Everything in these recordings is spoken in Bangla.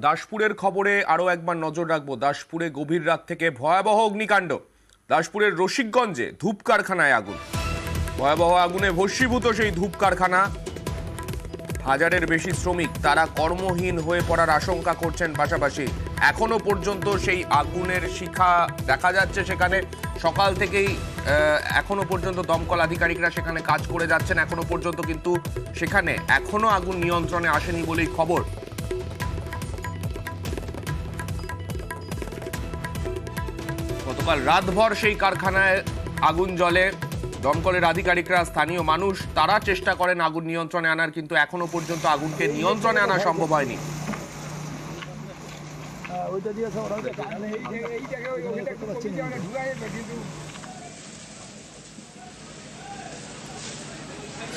দাসপুরের খবরে আরও একবার নজর রাখবো। দাসপুরে গভীর রাত থেকে ভয়াবহ অগ্নিকাণ্ড। দাসপুরের রসিকগঞ্জে ধূপ কারখানায় আগুন। ভয়াবহ আগুনে ভস্মীভূত সেই ধূপ কারখানা। হাজারের বেশি শ্রমিক তারা কর্মহীন হয়ে পড়ার আশঙ্কা করছেন। পাশাপাশি এখনো পর্যন্ত সেই আগুনের শিখা দেখা যাচ্ছে সেখানে। সকাল থেকেই এখনো পর্যন্ত দমকল আধিকারিকরা সেখানে কাজ করে যাচ্ছেন। এখনো পর্যন্ত কিন্তু সেখানে এখনো আগুন নিয়ন্ত্রণে আসেনি বলেই খবর। গতকাল রাতভর সেই কারখানায় আগুন জ্বলে। দমকলের আধিকারিকরা, স্থানীয় মানুষ তারা চেষ্টা করেন আগুন নিয়ন্ত্রণে আনার, কিন্তু এখনো পর্যন্ত আগুনকে নিয়ন্ত্রণে আনা সম্ভব হয়নি।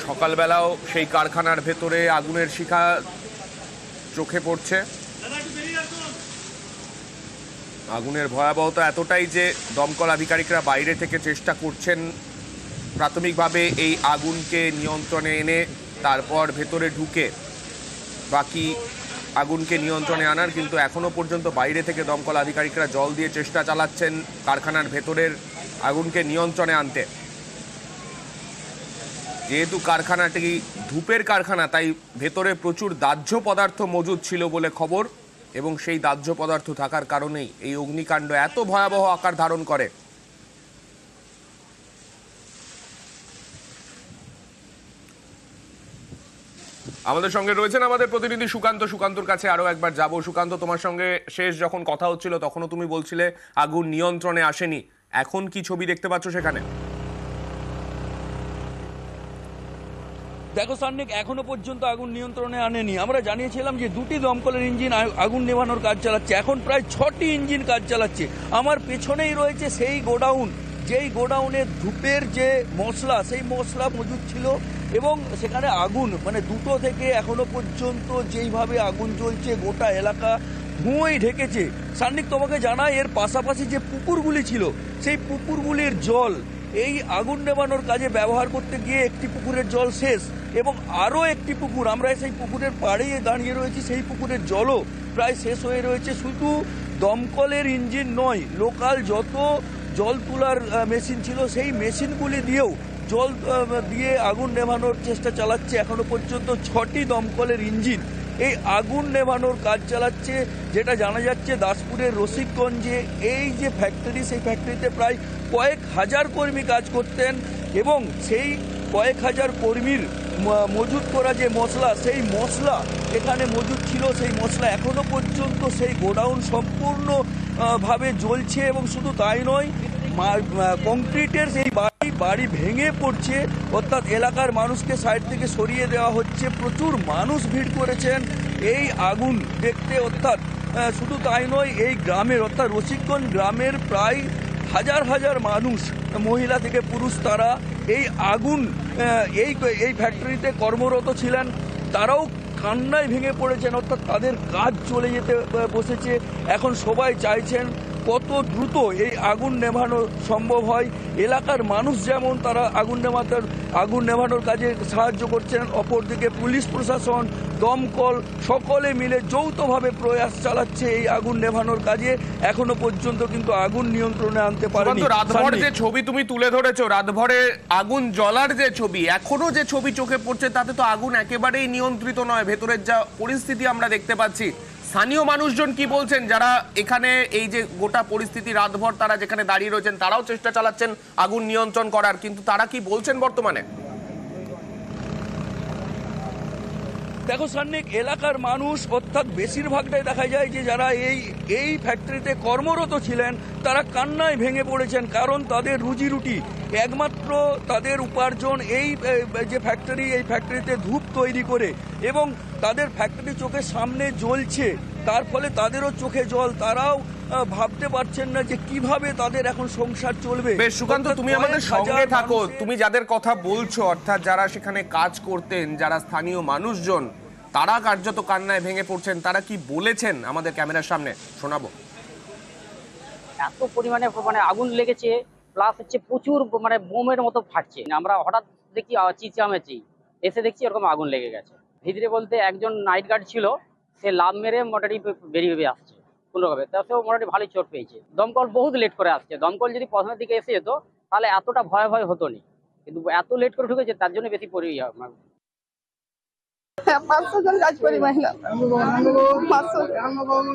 সকালবেলাও সেই কারখানার ভেতরে আগুনের শিখা চোখে পড়ছে। আগুনের ভয়াবহতা এতটাই যে দমকল আধিকারিকরা বাইরে থেকে চেষ্টা করছেন প্রাথমিকভাবে এই আগুনকে নিয়ন্ত্রণে এনে তারপর ভেতরে ঢুকে বাকি আগুনকে নিয়ন্ত্রণে আনার, কিন্তু এখনো পর্যন্ত বাইরে থেকে দমকল আধিকারিকরা জল দিয়ে চেষ্টা চালাচ্ছেন কারখানার ভেতরের আগুনকে নিয়ন্ত্রণে আনতে। যেহেতু কারখানাটি ধূপের কারখানা, তাই ভেতরে প্রচুর দাহ্য পদার্থ মজুদ ছিল বলে খবর, এবং সেই দাহ্য পদার্থ থাকার কারণেই এই অগ্নিকাণ্ড এত ভয়াবহ আকার ধারণ করে। আমাদের সঙ্গে রয়েছেন আমাদের প্রতিনিধি সুকান্ত। সুকান্তর কাছে আরো একবার যাব। সুকান্ত, তোমার সঙ্গে শেষ যখন কথা হচ্ছিল তখনও তুমি বলছিলে আগুন নিয়ন্ত্রণে আসেনি। এখন কি ছবি দেখতে পাচ্ছ সেখানে? দেখো সান্নিক, এখনো পর্যন্ত আগুন নিয়ন্ত্রণে আনেনি। আমরা জানিয়েছিলাম যে দুটি দমকলের ইঞ্জিন আগুন নেভানোর কাজ চালাচ্ছে, এখন প্রায় 6টি ইঞ্জিন কাজ চালাচ্ছে। আমার পেছনেই রয়েছে সেই গোডাউন, যেই গোডাউনে ধূপের যে মশলা, সেই মশলা মজুদ ছিল, এবং সেখানে আগুন দুটো থেকে এখনো পর্যন্ত যেইভাবে আগুন জ্বলছে, গোটা এলাকা ধুঁয়োই ঢেকেছে। সান্নিক, তোমাকে জানাই, এর পাশাপাশি যে পুকুরগুলি ছিল, সেই পুকুরগুলির জল এই আগুন নেভানোর কাজে ব্যবহার করতে গিয়ে একটি পুকুরের জল শেষ, এবং আরও একটি পুকুর, আমরা সেই পুকুরের পাড়েই দাঁড়িয়ে রয়েছি, সেই পুকুরের জলও প্রায় শেষ হয়ে রয়েছে। শুধু দমকলের ইঞ্জিন নয়, লোকাল যত জল তোলার মেশিন ছিল সেই মেশিনগুলি দিয়েও জল দিয়ে আগুন নেভানোর চেষ্টা চালাচ্ছে। এখনো পর্যন্ত 6টি দমকলের ইঞ্জিন এই আগুন নেভানোর কাজ চালাচ্ছে। যেটা জানা যাচ্ছে, দাসপুরের রসিকগঞ্জে এই যে ফ্যাক্টরি, সেই ফ্যাক্টরিতে প্রায় কয়েক হাজার কর্মী কাজ করতেন, এবং সেই কয়েক হাজার কর্মীর মজুত করা যে মশলা, সেই মশলা এখানে মজুদ ছিল। সেই মশলা এখনো পর্যন্ত সেই গোডাউন সম্পূর্ণভাবে জ্বলছে, এবং শুধু তাই নয়, কংক্রিটের সেই বাড়ি ভেঙে পড়ছে, অর্থাৎ এলাকার মানুষকে সাইড থেকে সরিয়ে দেওয়া হচ্ছে। প্রচুর মানুষ ভিড় করেছেন এই আগুন দেখতে। অর্থাৎ শুধু তাই নয়, এই গ্রামের, অর্থাৎ রসিকগঞ্জ গ্রামের প্রায় হাজার হাজার মানুষ, মহিলা থেকে পুরুষ, তারা এই আগুন এই ফ্যাক্টরিতে কর্মরত ছিলেন। তারাও কান্নায় ভেঙে পড়েছেন, অর্থাৎ তাদের কাজ চলে যেতে বসেছে। এখন সবাই চাইছেন কত দ্রুত এই আগুন নেভানো সম্ভব হয়। এলাকার মানুষ যেমন তারা আগুন নেভানোর কাজে সাহায্য করছেন, অপরদিকে পুলিশ প্রশাসন, দমকল সকলে মিলে যৌথভাবে প্রয়াস চালাচ্ছে এই আগুন নেভানোর কাজে। এখনো পর্যন্ত কিন্তু আগুন নিয়ন্ত্রণে আনতে পারেনি। রাতভর যে ছবি তুমি তুলে ধরেছো, রাতভরে আগুন জ্বলার যে ছবি, এখনো যে ছবি চোখে পড়ছে, তাতে তো আগুন একেবারেই নিয়ন্ত্রিত নয়। ভেতরের যা পরিস্থিতি আমরা দেখতে পাচ্ছি, স্থানীয় মানুষজন কি বলছেন যারা এখানে এই যে গোটা পরিস্থিতি রাতভর তারা যেখানে দাঁড়িয়ে রয়েছেন, তারাও চেষ্টা চালাচ্ছেন আগুন নিয়ন্ত্রণ করার, কিন্তু তারা কি বলছেন বর্তমানে? দেখো সান্নিক, এলাকার মানুষ, অর্থাৎ বেশিরভাগটাই দেখা যায় যে যারা এই ফ্যাক্টরিতে কর্মরত ছিলেন, তারা কান্নায় ভেঙে পড়েছেন। কারণ তাদের রুজি রুটি, একমাত্র তাদের উপার্জন এই যে ফ্যাক্টরি, এই ফ্যাক্টরিতে ধূপ তৈরি করে, এবং তাদের ফ্যাক্টরি চোখের সামনে জ্বলছে, তার ফলে তাদেরও চোখে জল। তারাও ভাবতে পারছেন না যে কিভাবে তাদের এখন সংসার চলবে। বেশ সুকান্ত, তুমি আমাদের সঙ্গে থাকো। তুমি যাদের কথা বলছো, অর্থাৎ যারা সেখানে কাজ করতেন, যারা স্থানীয় মানুষজন, তারা কার্যত কান্নায় ভেঙে পড়ছেন। তারা কি বলেছেন আমাদের ক্যামেরার সামনে শোনাবো। এত পরিমাণে আগুন লেগেছে, প্লাস প্রচুর বোমের মতো ফাটছে। আমরা হঠাৎ দেখি চেঁচামেচি, এসে দেখছি এরকম আগুন লেগে গেছে। ভিতরে বলতে একজন নাইট গার্ড ছিল, সে লাভ মেরে মোটামুটি বেরিয়ে আসছে কোনোভাবে, তাতেও মোটামুটি ভালোই চোট পেয়েছে। দমকল বহুত লেট করে আসছে, দমকল যদি প্রথমের দিকে এসে যেত তাহলে এতটা ভয় হতো না, কিন্তু এত লেট করে ঢুকেছে তার জন্য বেশি হ্যাঁ, 500 জন কাজ করি মহিলা। 500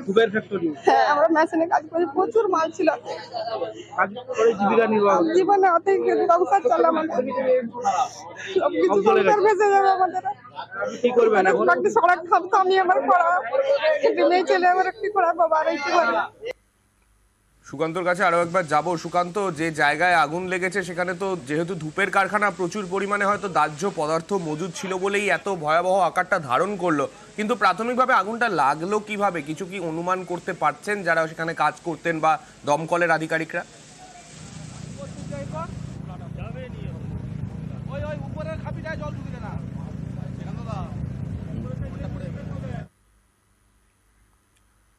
সুগার ফ্যাক্টরি হ্যাঁ, আমরা মেশিনে কাজ করি, প্রচুর মাল ছিল। কাজ করে জীবিকা নির্বাহ করে। জীবনে অতই সংসার চলে আমাদের, সবকিছু সংসার ভেসে যাবে আমাদের। কি করবেন এখন? বাকি সড়ক খাবতো আমি আমার করা, একটি মেয়ে ছেলে আমার কি করা বাবা আর কি করে। সুকান্তর কাছে আরো একবার যাব। সুকান্ত, যে জায়গায় আগুন লেগেছে সেখানে তো যেহেতু ধূপের কারখানা, প্রচুর পরিমাণে হয়তো দাহ্য পদার্থ মজুদ ছিল বলেই এত ভয়াবহ আকারটা ধারণ করলো, কিন্তু প্রাথমিকভাবে আগুনটা লাগলো কিভাবে, কিছু কি অনুমান করতে পারছেন যারা সেখানে কাজ করতেন বা দমকলের আধিকারিকরা?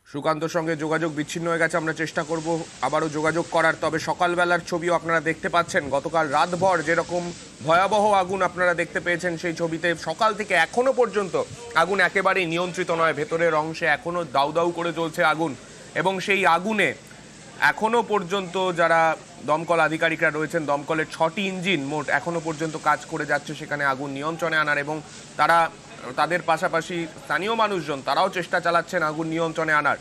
সুকান্তর সঙ্গে যোগাযোগ বিচ্ছিন্ন হয়ে গেছে, আমরা চেষ্টা করব আবারও যোগাযোগ করার। তবে সকালবেলার ছবিও আপনারা দেখতে পাচ্ছেন, গতকাল রাতভর যেরকম ভয়াবহ আগুন আপনারা দেখতে পেয়েছেন সেই ছবিতে, সকাল থেকে এখনো পর্যন্ত আগুন একেবারেই নিয়ন্ত্রিত নয়, ভেতরের অংশে এখনো দাউ দাউ করে জ্বলছে আগুন, এবং সেই আগুনে এখনো পর্যন্ত যারা দমকল আধিকারিকরা রয়েছেন, দমকলের 6টি ইঞ্জিন মোট এখনো পর্যন্ত কাজ করে যাচ্ছে সেখানে আগুন নিয়ন্ত্রণে আনার, এবং তাদের পাশাপাশি স্থানীয় মানুষজন তারাও চেষ্টা চালাচ্ছেন আগুন নিয়ন্ত্রণে আনার।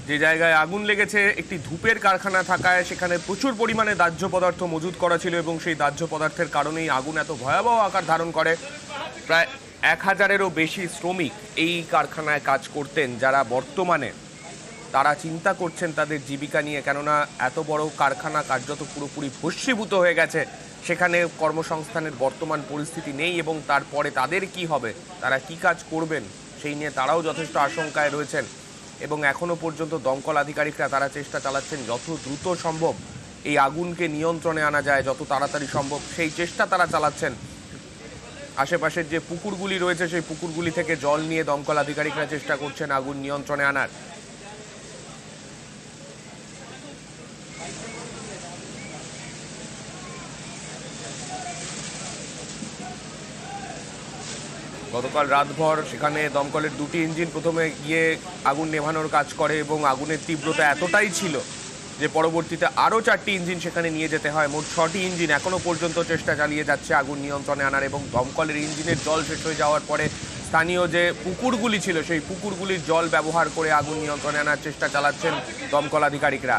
যে জায়গায় আগুন লেগেছে একটি ধূপের কারখানা থাকায় সেখানে প্রচুর পরিমাণে দাহ্য পদার্থ মজুদ করা ছিল, এবং সেই দাহ্য পদার্থের কারণেই আগুন এত ভয়াবহ আকার ধারণ করে। প্রায় 1000-এরও বেশি শ্রমিক এই কারখানায় কাজ করতেন, যারা বর্তমানে তারা চিন্তা করছেন তাদের জীবিকা নিয়ে, কেননা এত বড় কারখানা কার্যত পুরোপুরি ভস্মীভূত হয়ে গেছে, সেখানে কর্মসংস্থানের বর্তমান পরিস্থিতি নেই, এবং তারপরে তাদের কি হবে, তারা কি কাজ করবেন সেই নিয়ে তারাও যথেষ্ট আশঙ্কায় রয়েছেন। এবং এখনো পর্যন্ত দমকল আধিকারিকরা তারা চেষ্টা চালাচ্ছেন যত দ্রুত সম্ভব এই আগুনকে নিয়ন্ত্রণে আনা যায়, যত তাড়াতাড়ি সম্ভব সেই চেষ্টা তারা চালাচ্ছেন। আশেপাশের যে পুকুরগুলি রয়েছে সেই পুকুরগুলি থেকে জল নিয়ে দমকল আধিকারিকরা চেষ্টা করছেন আগুন নিয়ন্ত্রণে আনার। গতকাল রাতভর সেখানে দমকলের 2টি ইঞ্জিন প্রথমে গিয়ে আগুন নেভানোর কাজ করে, এবং আগুনের তীব্রতা এতটাই ছিল যে পরবর্তীতে আরও 4টি ইঞ্জিন সেখানে নিয়ে যেতে হয়। মোট 6টি ইঞ্জিন এখনও পর্যন্ত চেষ্টা চালিয়ে যাচ্ছে আগুন নিয়ন্ত্রণে আনার, এবং দমকলের ইঞ্জিনের জল শেষ হয়ে যাওয়ার পরে স্থানীয় যে পুকুরগুলি ছিল সেই পুকুরগুলির জল ব্যবহার করে আগুন নিয়ন্ত্রণে আনার চেষ্টা চালাচ্ছেন দমকল আধিকারিকরা।